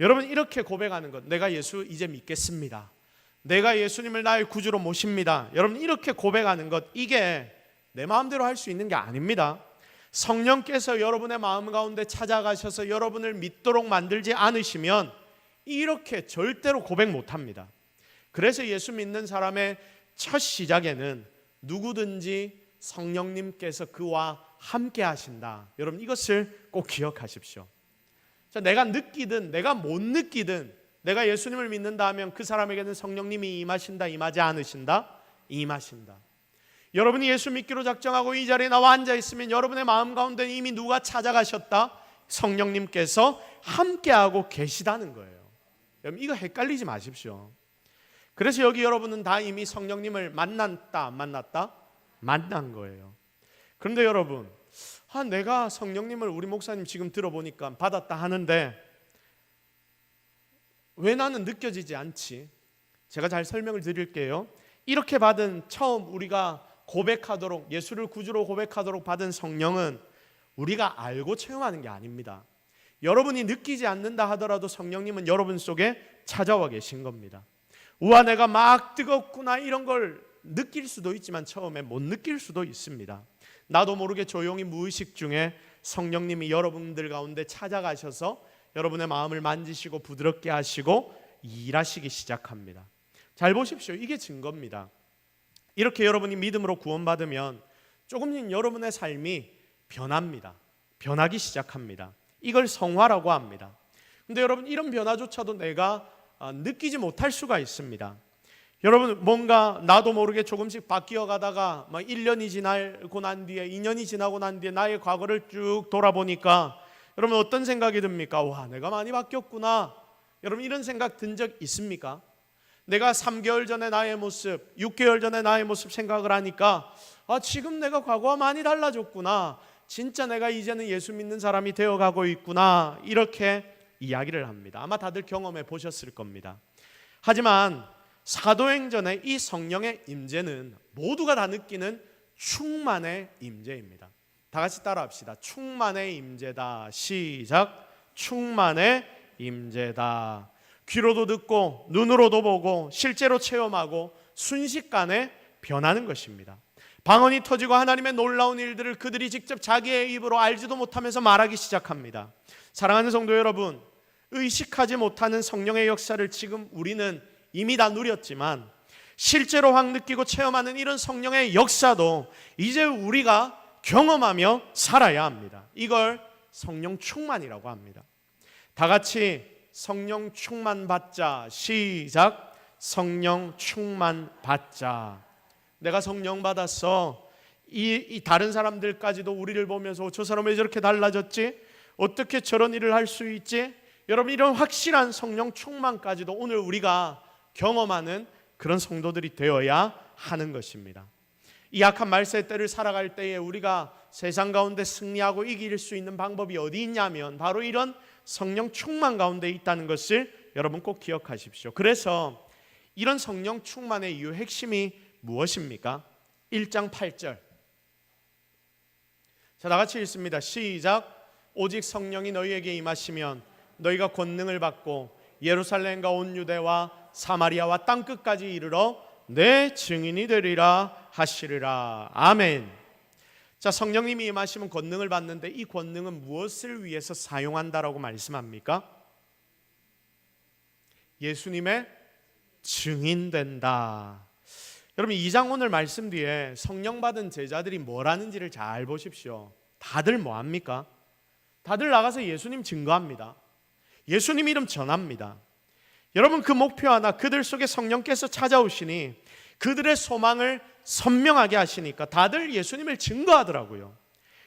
여러분 이렇게 고백하는 것, 내가 예수 이제 믿겠습니다. 내가 예수님을 나의 구주로 모십니다. 여러분 이렇게 고백하는 것, 이게 내 마음대로 할 수 있는 게 아닙니다. 성령께서 여러분의 마음 가운데 찾아가셔서 여러분을 믿도록 만들지 않으시면 이렇게 절대로 고백 못합니다. 그래서 예수 믿는 사람의 첫 시작에는 누구든지 성령님께서 그와 함께 하신다. 여러분 이것을 꼭 기억하십시오. 자, 내가 느끼든 내가 못 느끼든 내가 예수님을 믿는다 하면 그 사람에게는 성령님이 임하신다, 임하지 않으신다? 임하신다. 여러분이 예수 믿기로 작정하고 이 자리에 나와 앉아 있으면 여러분의 마음 가운데 이미 누가 찾아가셨다? 성령님께서 함께하고 계시다는 거예요. 여러분 이거 헷갈리지 마십시오. 그래서 여기 여러분은 다 이미 성령님을 만났다, 안 만났다? 만난 거예요. 그런데 여러분, 내가 성령님을 우리 목사님 지금 들어보니까 받았다 하는데 왜 나는 느껴지지 않지? 제가 잘 설명을 드릴게요. 이렇게 받은 처음 우리가 고백하도록 예수를 구주로 고백하도록 받은 성령은 우리가 알고 체험하는 게 아닙니다. 여러분이 느끼지 않는다 하더라도 성령님은 여러분 속에 찾아와 계신 겁니다. 우와 내가 막 뜨겁구나 이런 걸 느낄 수도 있지만 처음에 못 느낄 수도 있습니다. 나도 모르게 조용히 무의식 중에 성령님이 여러분들 가운데 찾아가셔서 여러분의 마음을 만지시고 부드럽게 하시고 일하시기 시작합니다. 잘 보십시오. 이게 증거입니다. 이렇게 여러분이 믿음으로 구원받으면 조금씩 여러분의 삶이 변합니다. 변하기 시작합니다. 이걸 성화라고 합니다. 근데 여러분 이런 변화조차도 내가 느끼지 못할 수가 있습니다. 여러분 뭔가 나도 모르게 조금씩 바뀌어 가다가 1년이 지나고 난 뒤에 2년이 지나고 난 뒤에 나의 과거를 쭉 돌아보니까 여러분 어떤 생각이 듭니까? 와 내가 많이 바뀌었구나. 여러분 이런 생각 든 적 있습니까? 내가 3개월 전에 나의 모습, 6개월 전에 나의 모습 생각을 하니까 지금 내가 과거와 많이 달라졌구나. 진짜 내가 이제는 예수 믿는 사람이 되어가고 있구나. 이렇게 이야기를 합니다. 아마 다들 경험해 보셨을 겁니다. 하지만 사도행전의 이 성령의 임재는 모두가 다 느끼는 충만의 임재입니다. 다 같이 따라합시다. 충만의 임재다. 시작. 충만의 임재다. 귀로도 듣고 눈으로도 보고 실제로 체험하고 순식간에 변하는 것입니다. 방언이 터지고 하나님의 놀라운 일들을 그들이 직접 자기의 입으로 알지도 못하면서 말하기 시작합니다. 사랑하는 성도 여러분, 의식하지 못하는 성령의 역사를 지금 우리는 이미 다 누렸지만 실제로 확 느끼고 체험하는 이런 성령의 역사도 이제 우리가 경험하며 살아야 합니다. 이걸 성령 충만이라고 합니다. 다 같이 성령 충만 받자. 시작. 성령 충만 받자. 내가 성령 받았어. 이 다른 사람들까지도 우리를 보면서 저 사람 왜 저렇게 달라졌지? 어떻게 저런 일을 할 수 있지? 여러분 이런 확실한 성령 충만까지도 오늘 우리가 경험하는 그런 성도들이 되어야 하는 것입니다. 이 악한 말세의 때를 살아갈 때에 우리가 세상 가운데 승리하고 이길 수 있는 방법이 어디 있냐면 바로 이런 성령 충만 가운데 있다는 것을 여러분 꼭 기억하십시오. 그래서 이런 성령 충만의 이유 핵심이 무엇입니까? 1장 8절. 자, 다 같이 읽습니다. 시작. 오직 성령이 너희에게 임하시면 너희가 권능을 받고 예루살렘과 온 유대와 사마리아와 땅끝까지 이르러 내 증인이 되리라 하시리라. 아멘. 자, 성령님이 임하시면 권능을 받는데 이 권능은 무엇을 위해서 사용한다라고 말씀합니까? 예수님의 증인된다. 여러분 2장 오늘 말씀 뒤에 성령 받은 제자들이 뭘 하는지를 잘 보십시오. 다들 뭐 합니까? 다들 나가서 예수님 증거합니다. 예수님 이름 전합니다. 여러분 그 목표 하나, 그들 속에 성령께서 찾아오시니 그들의 소망을 선명하게 하시니까 다들 예수님을 증거하더라고요.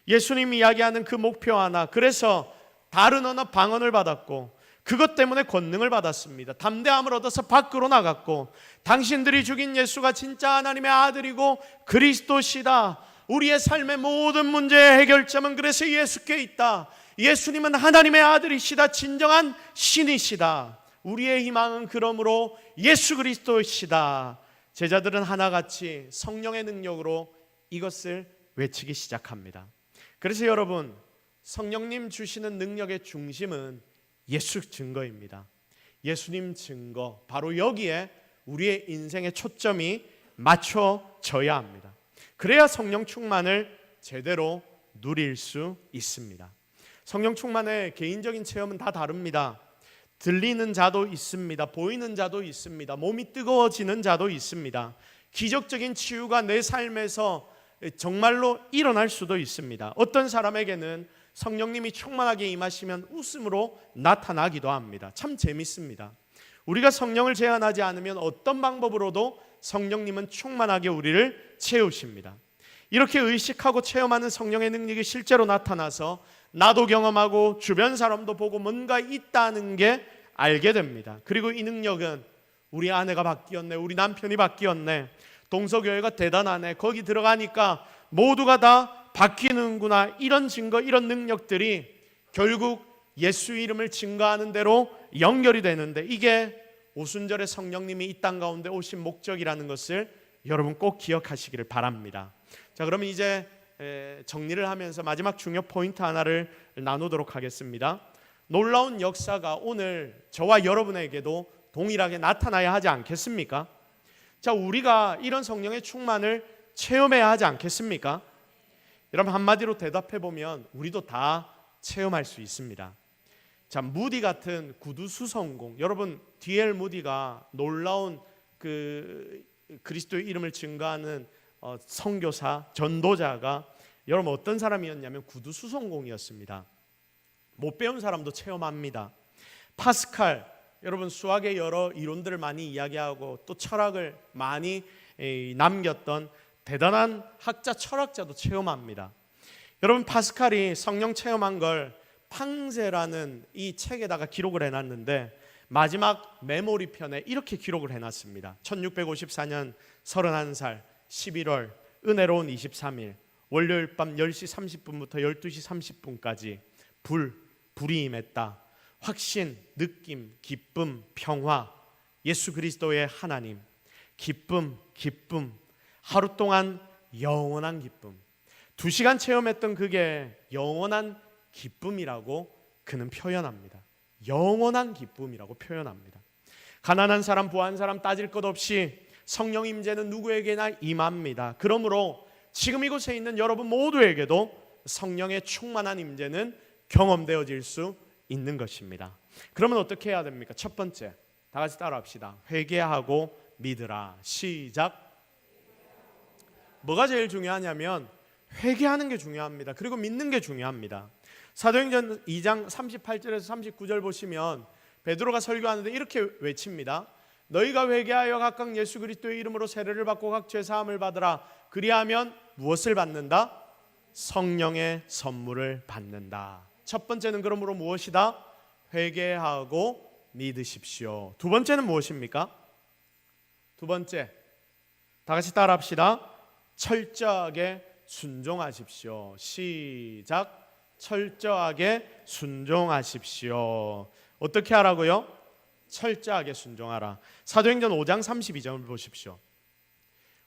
예수님 이야기하는 그 목표 하나, 그래서 다른 언어 방언을 받았고 그것 때문에 권능을 받았습니다. 담대함을 얻어서 밖으로 나갔고 당신들이 죽인 예수가 진짜 하나님의 아들이고 그리스도시다. 우리의 삶의 모든 문제의 해결점은 그래서 예수께 있다. 예수님은 하나님의 아들이시다. 진정한 신이시다. 우리의 희망은 그러므로 예수 그리스도이시다. 제자들은 하나같이 성령의 능력으로 이것을 외치기 시작합니다. 그래서 여러분 성령님 주시는 능력의 중심은 예수 증거입니다. 예수님 증거, 바로 여기에 우리의 인생의 초점이 맞춰져야 합니다. 그래야 성령 충만을 제대로 누릴 수 있습니다. 성령 충만의 개인적인 체험은 다 다릅니다. 들리는 자도 있습니다. 보이는 자도 있습니다. 몸이 뜨거워지는 자도 있습니다. 기적적인 치유가 내 삶에서 정말로 일어날 수도 있습니다. 어떤 사람에게는 성령님이 충만하게 임하시면 웃음으로 나타나기도 합니다. 참 재밌습니다. 우리가 성령을 제한하지 않으면 어떤 방법으로도 성령님은 충만하게 우리를 채우십니다. 이렇게 의식하고 체험하는 성령의 능력이 실제로 나타나서 나도 경험하고 주변 사람도 보고 뭔가 있다는 게 알게 됩니다. 그리고 이 능력은 우리 아내가 바뀌었네, 우리 남편이 바뀌었네, 동서교회가 대단하네, 거기 들어가니까 모두가 다 바뀌는구나, 이런 증거, 이런 능력들이 결국 예수 이름을 증거하는 대로 연결이 되는데 이게 오순절에 성령님이 이 땅 가운데 오신 목적이라는 것을 여러분 꼭 기억하시기를 바랍니다. 자, 그러면 이제 정리를 하면서 마지막 중요 포인트 하나를 나누도록 하겠습니다. 놀라운 역사가 오늘 저와 여러분에게도 동일하게 나타나야 하지 않겠습니까? 자, 우리가 이런 성령의 충만을 체험해야 하지 않겠습니까? 여러분 한마디로 대답해 보면 우리도 다 체험할 수 있습니다. 자, 무디 같은 구두 수성공, 여러분 D.L. 무디가 놀라운 그리스도의 이름을 증거하는 선교사, 전도자가 여러분 어떤 사람이었냐면 구두 수성공이었습니다. 못 배운 사람도 체험합니다. 파스칼, 여러분 수학의 여러 이론들을 많이 이야기하고 또 철학을 많이 남겼던 대단한 학자, 철학자도 체험합니다. 여러분 파스칼이 성령 체험한 걸 팡세라는 이 책에다가 기록을 해놨는데 마지막 메모리 편에 이렇게 기록을 해놨습니다. 1654년 31살 11월 은혜로운 23일 월요일 밤 10시 30분부터 12시 30분까지 불이 임했다. 확신, 느낌, 기쁨, 평화, 예수 그리스도의 하나님, 기쁨, 하루 동안 영원한 기쁨. 2시간 체험했던 그게 영원한 기쁨이라고 그는 표현합니다. 영원한 기쁨이라고 표현합니다. 가난한 사람, 부한 사람 따질 것 없이 성령 임재는 누구에게나 임합니다. 그러므로 지금 이곳에 있는 여러분 모두에게도 성령의 충만한 임재는 경험되어질 수 있는 것입니다. 그러면 어떻게 해야 됩니까? 첫 번째, 다 같이 따라합시다. 회개하고 믿으라. 시작. 뭐가 제일 중요하냐면 회개하는 게 중요합니다. 그리고 믿는 게 중요합니다. 사도행전 2장 38절에서 39절 보시면 베드로가 설교하는데 이렇게 외칩니다. 너희가 회개하여 각각 예수 그리스도의 이름으로 세례를 받고 각 죄 사함을 받으라. 그리하면 무엇을 받는다? 성령의 선물을 받는다. 첫 번째는 그러므로 무엇이다? 회개하고 믿으십시오. 두 번째는 무엇입니까? 두 번째, 다 같이 따라합시다. 철저하게 순종하십시오. 시작. 철저하게 순종하십시오. 어떻게 하라고요? 철저하게 순종하라. 사도행전 5장 32절을 보십시오.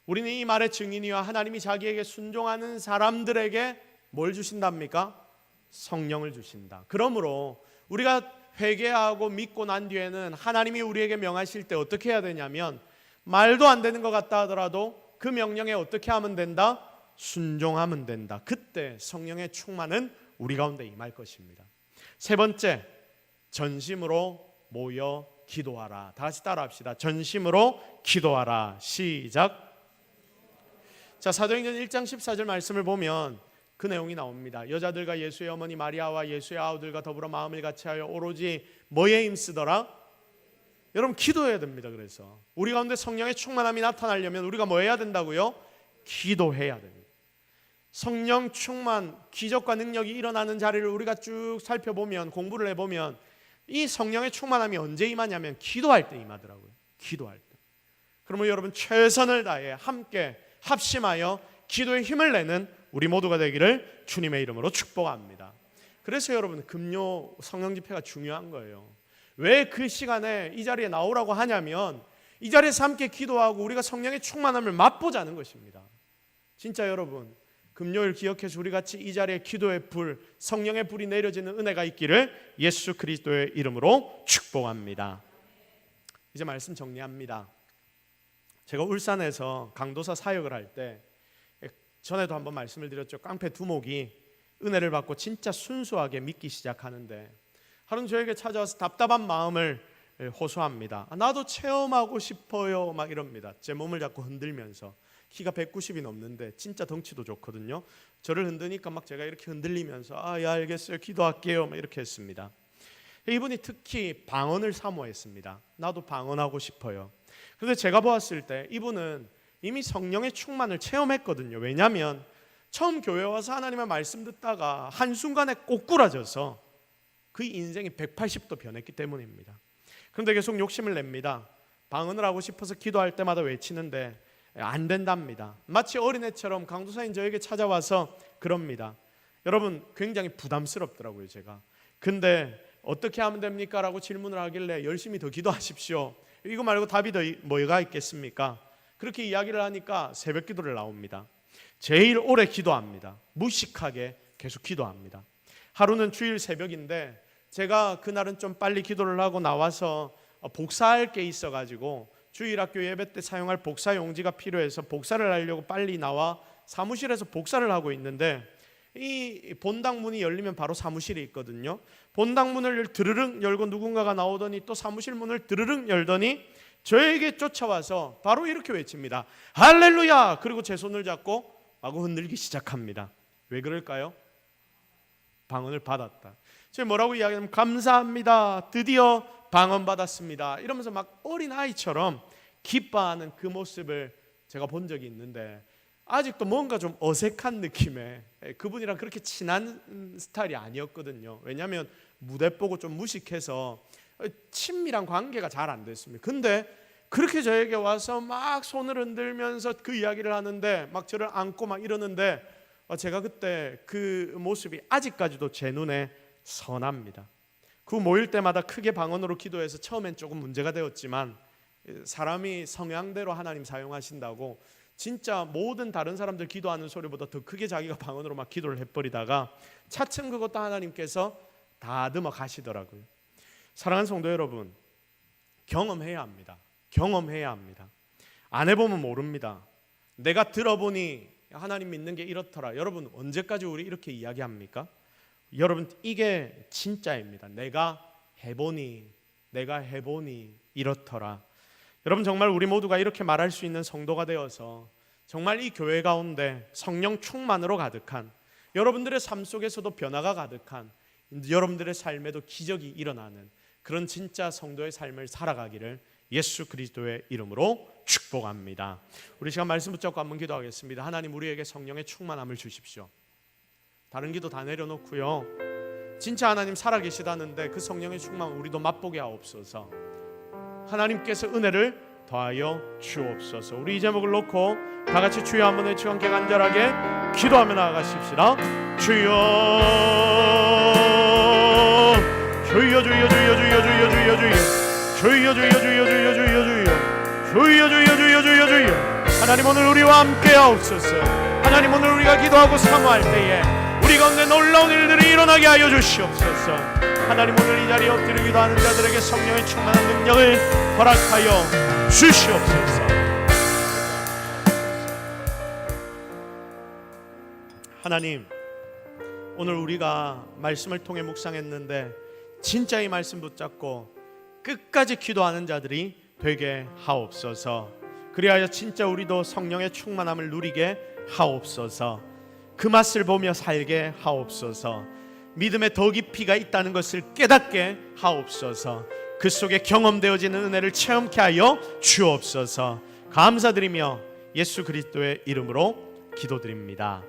우리는 이 말의 증인이와 하나님이 자기에게 순종하는 사람들에게 뭘 주신답니까? 성령을 주신다. 그러므로 우리가 회개하고 믿고 난 뒤에는 하나님이 우리에게 명하실 때 어떻게 해야 되냐면 말도 안 되는 것 같다 하더라도 그 명령에 어떻게 하면 된다? 순종하면 된다. 그때 성령의 충만은 우리 가운데 임할 것입니다. 세 번째, 전심으로 모여 기도하라. 다 같이 따라합시다. 전심으로 기도하라. 시작. 자, 사도행전 1장 14절 말씀을 보면 그 내용이 나옵니다. 여자들과 예수의 어머니 마리아와 예수의 아우들과 더불어 마음을 같이하여 오로지 뭐에 힘쓰더라? 여러분 기도해야 됩니다. 그래서 우리 가운데 성령의 충만함이 나타나려면 우리가 뭐 해야 된다고요? 기도해야 됩니다. 성령 충만, 기적과 능력이 일어나는 자리를 우리가 쭉 살펴보면, 공부를 해보면 이 성령의 충만함이 언제 임하냐면 기도할 때 임하더라고요. 기도할 때. 그러면 여러분 최선을 다해 함께 합심하여 기도에 힘을 내는 우리 모두가 되기를 주님의 이름으로 축복합니다. 그래서 여러분 금요 성령 집회가 중요한 거예요. 왜 그 시간에 이 자리에 나오라고 하냐면 이 자리에서 함께 기도하고 우리가 성령의 충만함을 맛보자는 것입니다. 진짜 여러분 금요일 기억해서 우리 같이 이 자리에 기도의 불, 성령의 불이 내려지는 은혜가 있기를 예수 그리스도의 이름으로 축복합니다. 이제 말씀 정리합니다. 제가 울산에서 강도사 사역을 할 때 전에도 한번 말씀을 드렸죠. 깡패 두목이 은혜를 받고 진짜 순수하게 믿기 시작하는데 하루는 저에게 찾아와서 답답한 마음을 호소합니다. 나도 체험하고 싶어요 막 이럽니다. 제 몸을 자꾸 흔들면서 키가 190이 넘는데 진짜 덩치도 좋거든요. 저를 흔드니까 막 제가 이렇게 흔들리면서 예 알겠어요 기도할게요 막 이렇게 했습니다. 이분이 특히 방언을 사모했습니다. 나도 방언하고 싶어요. 그런데 제가 보았을 때 이분은 이미 성령의 충만을 체험했거든요. 왜냐하면 처음 교회 와서 하나님의 말씀 듣다가 한순간에 꼬꾸라져서 그 인생이 180도 변했기 때문입니다. 그런데 계속 욕심을 냅니다. 방언을 하고 싶어서 기도할 때마다 외치는데 안 된답니다. 마치 어린애처럼 강도사인 저에게 찾아와서 그럽니다. 여러분 굉장히 부담스럽더라고요 제가. 근데 어떻게 하면 됩니까? 라고 질문을 하길래 열심히 더 기도하십시오. 이거 말고 답이 더 뭐가 있겠습니까? 그렇게 이야기를 하니까 새벽 기도를 나옵니다. 제일 오래 기도합니다. 무식하게 계속 기도합니다. 하루는 주일 새벽인데 제가 그날은 좀 빨리 기도를 하고 나와서 복사할 게 있어가지고 주일학교 예배 때 사용할 복사 용지가 필요해서 복사를 하려고 빨리 나와 사무실에서 복사를 하고 있는데 이 본당 문이 열리면 바로 사무실이 있거든요. 본당 문을 드르륵 열고 누군가가 나오더니 또 사무실 문을 드르륵 열더니 저에게 쫓아와서 바로 이렇게 외칩니다. 할렐루야! 그리고 제 손을 잡고 마구 흔들기 시작합니다. 왜 그럴까요? 방언을 받았다. 제가 뭐라고 이야기하면 감사합니다. 드디어 방언 받았습니다. 이러면서 막 어린아이처럼 기뻐하는 그 모습을 제가 본 적이 있는데 아직도 뭔가 좀 어색한 느낌의 그분이랑 그렇게 친한 스타일이 아니었거든요. 왜냐하면 무대 보고 좀 무식해서 친밀한 관계가 잘 안 됐습니다. 근데 그렇게 저에게 와서 막 손을 흔들면서 그 이야기를 하는데 막 저를 안고 막 이러는데 제가 그때 그 모습이 아직까지도 제 눈에 선합니다. 그 모일 때마다 크게 방언으로 기도해서 처음엔 조금 문제가 되었지만 사람이 성향대로 하나님 사용하신다고 진짜 모든 다른 사람들 기도하는 소리보다 더 크게 자기가 방언으로 막 기도를 해버리다가 차츰 그것도 하나님께서 다듬어 가시더라고요. 사랑하는 성도 여러분, 경험해야 합니다. 경험해야 합니다. 안 해보면 모릅니다. 내가 들어보니 하나님 믿는 게 이렇더라. 여러분 언제까지 우리 이렇게 이야기합니까? 여러분 이게 진짜입니다. 내가 해보니 이렇더라. 여러분 정말 우리 모두가 이렇게 말할 수 있는 성도가 되어서 정말 이 교회 가운데 성령 충만으로 가득한, 여러분들의 삶 속에서도 변화가 가득한, 여러분들의 삶에도 기적이 일어나는 그런 진짜 성도의 삶을 살아가기를 예수 그리스도의 이름으로 축복합니다. 우리 시간 말씀 붙잡고 한번 기도하겠습니다. 하나님 우리에게 성령의 충만함을 주십시오. 다른 기도 다 내려놓고요, 진짜 하나님 살아계시다는데 그 성령의 충만 우리도 맛보게 하옵소서. 하나님께서 은혜를 더하여 주옵소서. 우리 이 제목을 놓고 다 같이 주여 한번 외치고 함께 간절하게 기도하며 나아가십시다. 주여 주여 주여 주여 주여 주여 주여 주여 주여 주여 주여 주여 주여 주여 주여 주여 주여 주여. 하나님 오늘 우리와 함께 하옵소서. 하나님 오늘 우리가 기도하고 사모할 때에 우리 가운데 놀라운 일들이 일어나게 하여 주시옵소서. 하나님 오늘 이 자리에 엎드려 기도하는 자들에게 성령의 충만한 능력을 허락하여 주시옵소서. 하나님 오늘 우리가 말씀을 통해 묵상했는데 진짜 이 말씀 붙잡고 끝까지 기도하는 자들이 되게 하옵소서. 그리하여 진짜 우리도 성령의 충만함을 누리게 하옵소서. 그 맛을 보며 살게 하옵소서. 믿음에 더 깊이가 있다는 것을 깨닫게 하옵소서. 그 속에 경험되어지는 은혜를 체험케 하여 주옵소서. 감사드리며 예수 그리스도의 이름으로 기도드립니다.